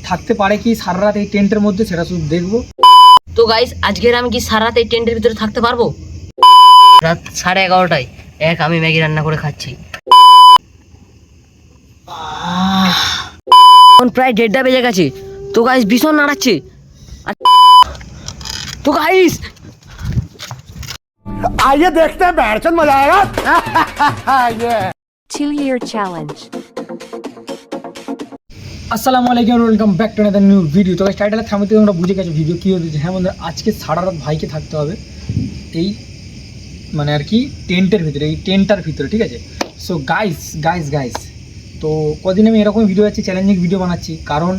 থাকতে পারে কি সারা রাত এই টেন্টের মধ্যে, সেটা শুধু দেখবো। তো গাইস আজকের আমি কি সারা রাত এই টেন্টের ভিতরে থাকতে পারবো? রাত 11:30টায় আমি ম্যাগি রান্না করে খাচ্ছি। এখন প্রায় 1:30 বেজে গেছে। তো গাইস ভীষণ নাড়াচ্ছে। তো গাইস आइए देखते हैं बैठचंद मजा आएगा। ये 2-year challenge. আসসালামু আলাইকুম, welcome back to another new video. তো টাইটেলে থামতে তোমরা বুঝে গেছো ভিডিও কী হতেছে। হ্যাঁ বন্ধুরা, আজকে সারা রাত ভাইকে থাকতে হবে এই মানে আর কি টেন্টের ভিতরে, এই টেন্টটার ভিতরে, ঠিক আছে। সো গাইস তো কদিন আমি এরকম ভিডিও আছে, চ্যালেঞ্জিং ভিডিও বানাচ্ছি, কারণ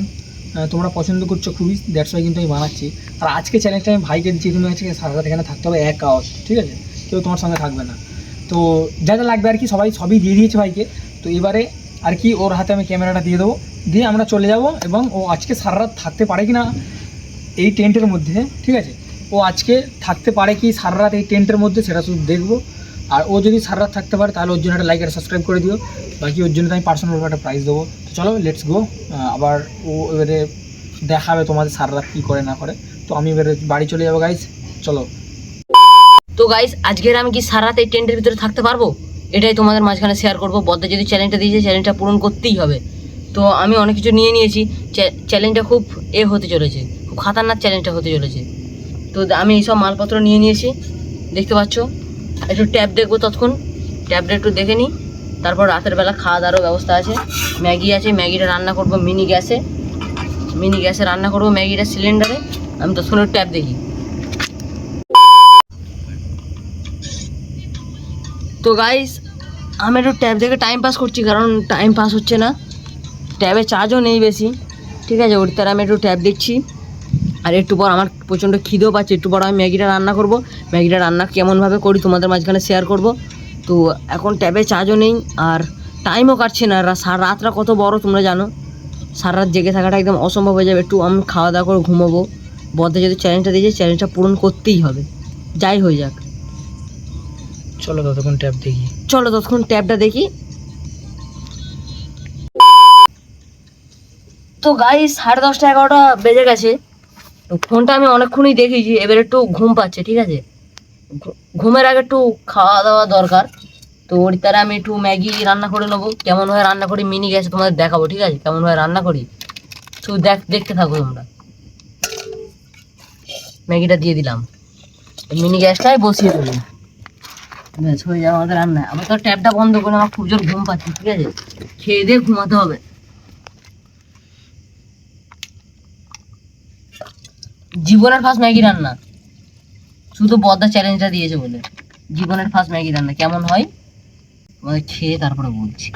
তোমরা পছন্দ করছো খুবই, দ্যাটস ওয়াই কিন্তু আমি বানাচ্ছি। আর আজকে চ্যালেঞ্জটা আমি ভাইকে দিচ্ছি, তুমি আজকে সারা রাত এখানে থাকতে হবে 1 আওয়ার, ঠিক আছে। কেউ তোমার সঙ্গে থাকবে না। তো যা যা লাগবে আর কি সবই দিয়ে দিয়েছে ভাইকে। তো এবারে আর কি ওর হাতে আমি ক্যামেরাটা দিয়ে দেবো, দিয়ে আমরা চলে যাব, এবং ও আজকে সারা রাত থাকতে পারে কি না এই টেন্টের মধ্যে, ঠিক আছে। ও আজকে থাকতে পারে কি সারা রাত এই টেন্টের মধ্যে, সেটা শুধু দেখবো। আর ও যদি সারা রাত থাকতে পারে তাহলে ওর জন্য একটা লাইক আর সাবস্ক্রাইব করে দিও। বাকি ওর জন্য আমি পার্সোনাল একটা প্রাইজ দেবো। তো চলো লেটস গো। আবার ও এবারে দেখাবে তোমাদের সারা রাত কী করে না করে। তো আমি এবারে বাড়ি চলে যাবো গাইজ, চলো। তো গাইস আজকের আমি কি সারা রাত এই টেন্টের ভিতরে থাকতে পারবো, এটাই তোমাদের মাঝখানে শেয়ার করবো। বদ্দা যদি চ্যালেঞ্জটা দিয়েছে, চ্যালেঞ্জটা পূরণ করতেই হবে। তো আমি অনেক কিছু নিয়ে নিয়েছি। চ্যালেঞ্জটা খুব হতে চলেছে, খুব খাতারনাক চ্যালেঞ্জটা হতে চলেছে। তো আমি এইসব মালপত্র নিয়ে নিয়েছি, দেখতে পাচ্ছ। একটু ট্যাব দেখবো, ততক্ষণ ট্যাবটা একটু দেখে নিই। তারপর রাতের বেলা খাওয়া দাওয়ারও ব্যবস্থা আছে। ম্যাগি আছে, ম্যাগিটা রান্না করবো মিনি গ্যাসে রান্না করবো ম্যাগিটা সিলিন্ডারে। আমি ততক্ষণ ট্যাব দেখি। তো গাইস আমি একটু ট্যাব দেখে টাইম পাস করছি, কারণ টাইম পাস হচ্ছে না, ট্যাবে চার্জও নেই বেশি, ঠিক আছে। ওর তার আমি একটু ট্যাব দেখছি। আর একটু পর আমার প্রচণ্ড খিদেও পাচ্ছে, একটু পর আমি ম্যাগিটা রান্না করব। ম্যাগিটা রান্না কেমনভাবে করি তোমাদের মাঝখানে শেয়ার করব। তো এখন ট্যাবে চার্জও নেই, আর টাইমও কাটছে না। সারা রাতটা কত বড় তোমরা জানো, সারা রাত জেগে থাকাটা একদম অসম্ভব হয়ে যাবে। একটু আমি খাওয়া দাওয়া করে ঘুমাবো। বদ্ধ যদি চ্যালেঞ্জটা দিয়েছে, চ্যালেঞ্জটা পূরণ করতেই হবে, যাই হয়ে যাক। চলো ততক্ষণ ট্যাবটা দেখি। তো গাইস 10:30 11টা বেজে গেছে। তো ফোনটা আমি অনেকক্ষণই দেখেছি, এবার একটু ঘুম পাচ্ছে, ঠিক আছে। ঘুমের আগে একটু খাওয়া দাওয়া দরকার। তো ওর তারা আমি একটু ম্যাগি রান্না করে নেবো। কেমনভাবে রান্না করি মিনি গ্যাসে তোমাদের দেখাবো, ঠিক আছে। কেমনভাবে রান্না করি তো দেখতে থাকো তোমরা। ম্যাগিটা দিয়ে দিলাম, মিনি গ্যাসটাই বসিয়ে দেবো, ব্যাস হয়ে যাবে আমাদের রান্না। আমার তো ট্যাপটা বন্ধ করে, আমার খুব জোর ঘুম পাচ্ছে, ঠিক আছে। খেয়ে দিয়ে ঘুমাতে হবে। জীবনের ফার্স্ট ম্যাগি রান্না, শুধু বদ্দা চ্যালেঞ্জটা দিয়েছে বলে। জীবনের ফার্স্ট ম্যাগি রান্না কেমন হয় তোমাদের খেয়ে তারপরে বলছি।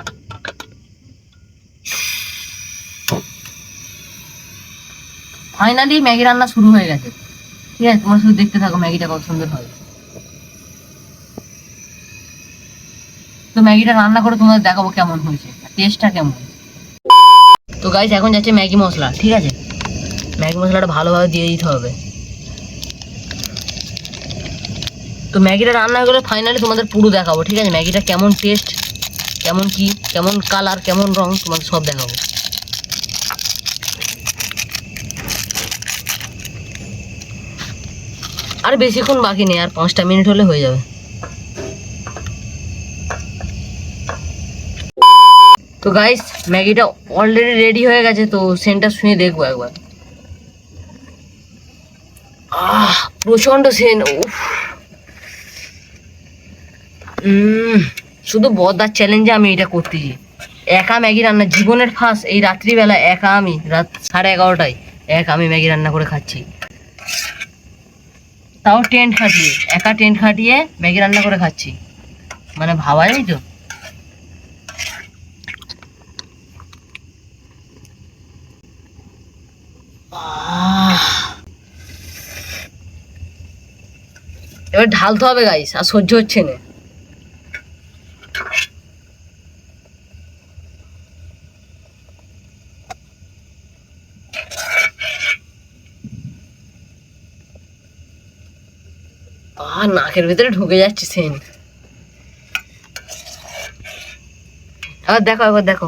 ফাইনালি ম্যাগি রান্না শুরু হয়ে গেছে, ঠিক আছে। তোমরা শুধু দেখতে থাকো ম্যাগিটা কত সুন্দর হয়। তো ম্যাগিটা রান্না করে তোমাদের দেখাবো কেমন হয়েছে, টেস্টটা কেমন। তো গাইস এখন যাচ্ছে ম্যাগি মশলা, ঠিক আছে। ম্যাগি মশলাটা ভালোভাবে দিয়ে দিতে হবে। তো ম্যাগিটা রান্না হয়ে গেলে ফাইনালি তোমাদের পুরো দেখাবো, ঠিক আছে। ম্যাগিটা কেমন টেস্ট, কেমন কি, কেমন কালার, কেমন রং, তোমাদের সব দেখাবো। আর বেশিক্ষণ বাকি নেই, আর 5টা মিনিট হলে হয়ে যাবে। তো গাইস ম্যাগিটা অলরেডি রেডি হয়ে গেছে। তো সেন্টটা শুনে দেখবো একবার। প্রচন্ড সেন্ট। শুধু বদ্দার চ্যালেঞ্জে আমি এটা করতেছি। একা ম্যাগি রান্না, জীবনের ফার্স্ট এই রাত্রিবেলা একা আমি রাত 11:30টায় আমি ম্যাগি রান্না করে খাচ্ছি, তাও টেন্ট খাটিয়ে ম্যাগি রান্না করে খাচ্ছি, মানে ভাবা যায় তো। এবার ঢালতে হবে গাইস, আর সহ্য হচ্ছে না। নাকের ভিতরে ঢুকে যাচ্ছে সেন্ট। একবার দেখো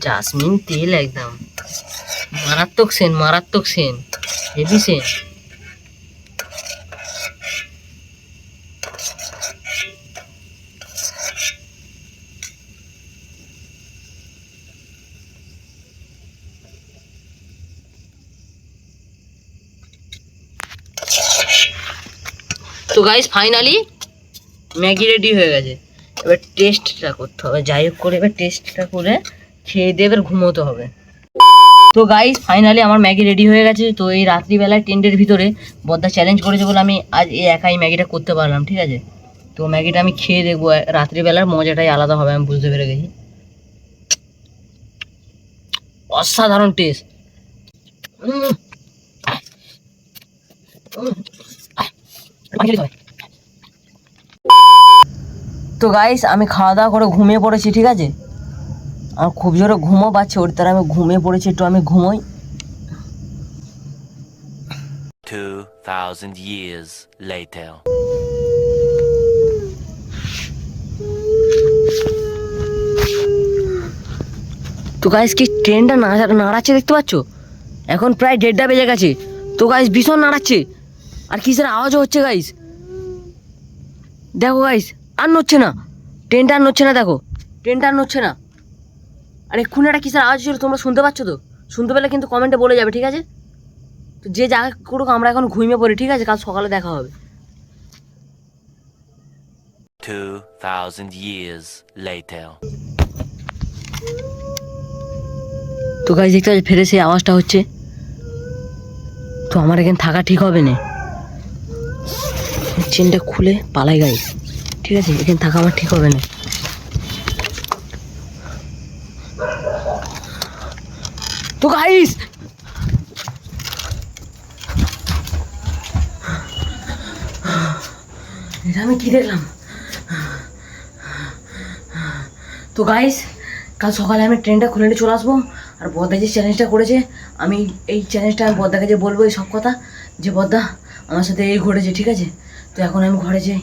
জাসমিন তেল একদম মারাত্মক সেন হেভি সেন। তো গাইস ফাইনালি ম্যাগি রেডি হয়ে গেছে। এবার টেস্টটা করতে হবে, যাই হোক করে এবার টেস্টটা করে খেয়ে দিয়ে এবার ঘুমোতে হবে। তো গাইস ফাইনালি আমার ম্যাগি রেডি হয়ে গেছে। তো এই রাত্রিবেলায় টেন্টের ভিতরে বদ্দা চ্যালেঞ্জ করেছে বলে আমি আজ এই একাই ম্যাগিটা করতে পারলাম, ঠিক আছে। তো ম্যাগিটা আমি খেয়ে দেখবো, রাত্রিবেলার মজাটাই আলাদা হবে, আমি বুঝতে পেরে গেছি। অসাধারণ টেস্ট। তো গাইস আমি খাওয়া দাওয়া করে ঘুমিয়ে পড়েছি, ঠিক আছে। আমার খুব জোরে ঘুমও পাচ্ছে, ওর তারা আমি ঘুমিয়ে পড়েছি, একটু আমি ঘুমোই। 2000 years later. তো গাইস কি ট্রেনটা নাড়াচ্ছে দেখতে পাচ্ছ? এখন প্রায় 1:30 বেজে গেছে। তো গাইস ভীষণ নাড়াচ্ছে, আর কিসের আওয়াজও হচ্ছে গাইস। দেখো গাইস আর নড়ছে না, ট্রেনটা আর নড়ছে না, দেখো ট্রেনটা আর নড়ছে না। আর এক্ষুনি একটা কিসের আওয়াজ ছিল, তোমরা শুনতে পাচ্ছ তো? শুনতে পেলে কিন্তু কমেন্টে বলে যাবে, ঠিক আছে। তো যে যা করুক আমরা এখন ঘুমিয়ে পড়ি, ঠিক আছে, কাল সকালে দেখা হবে। 2000 years later. তো গাইস দেখতে পাচ্ছি ফেরে সেই আওয়াজটা হচ্ছে। তো আমার এখানে থাকা ঠিক হবে না, চেনটা খুলে পালাই গাইস, ঠিক আছে। এখানে থাকা আমার ঠিক হবে না। তো গাইস এটা আমি কি দেখলাম? তো গাইস কাল সকালে আমি ট্রেনটা খুলে নিয়ে চলে আসবো। আর বদ্দা যে চ্যালেঞ্জটা করেছে, আমি এই চ্যালেঞ্জটা আমি বদ্দাকে যে বলবো এই সব কথা, যে বদ্দা আমার সাথে এই ঘটেছে, ঠিক আছে। তো এখন আমি ঘরে যাই।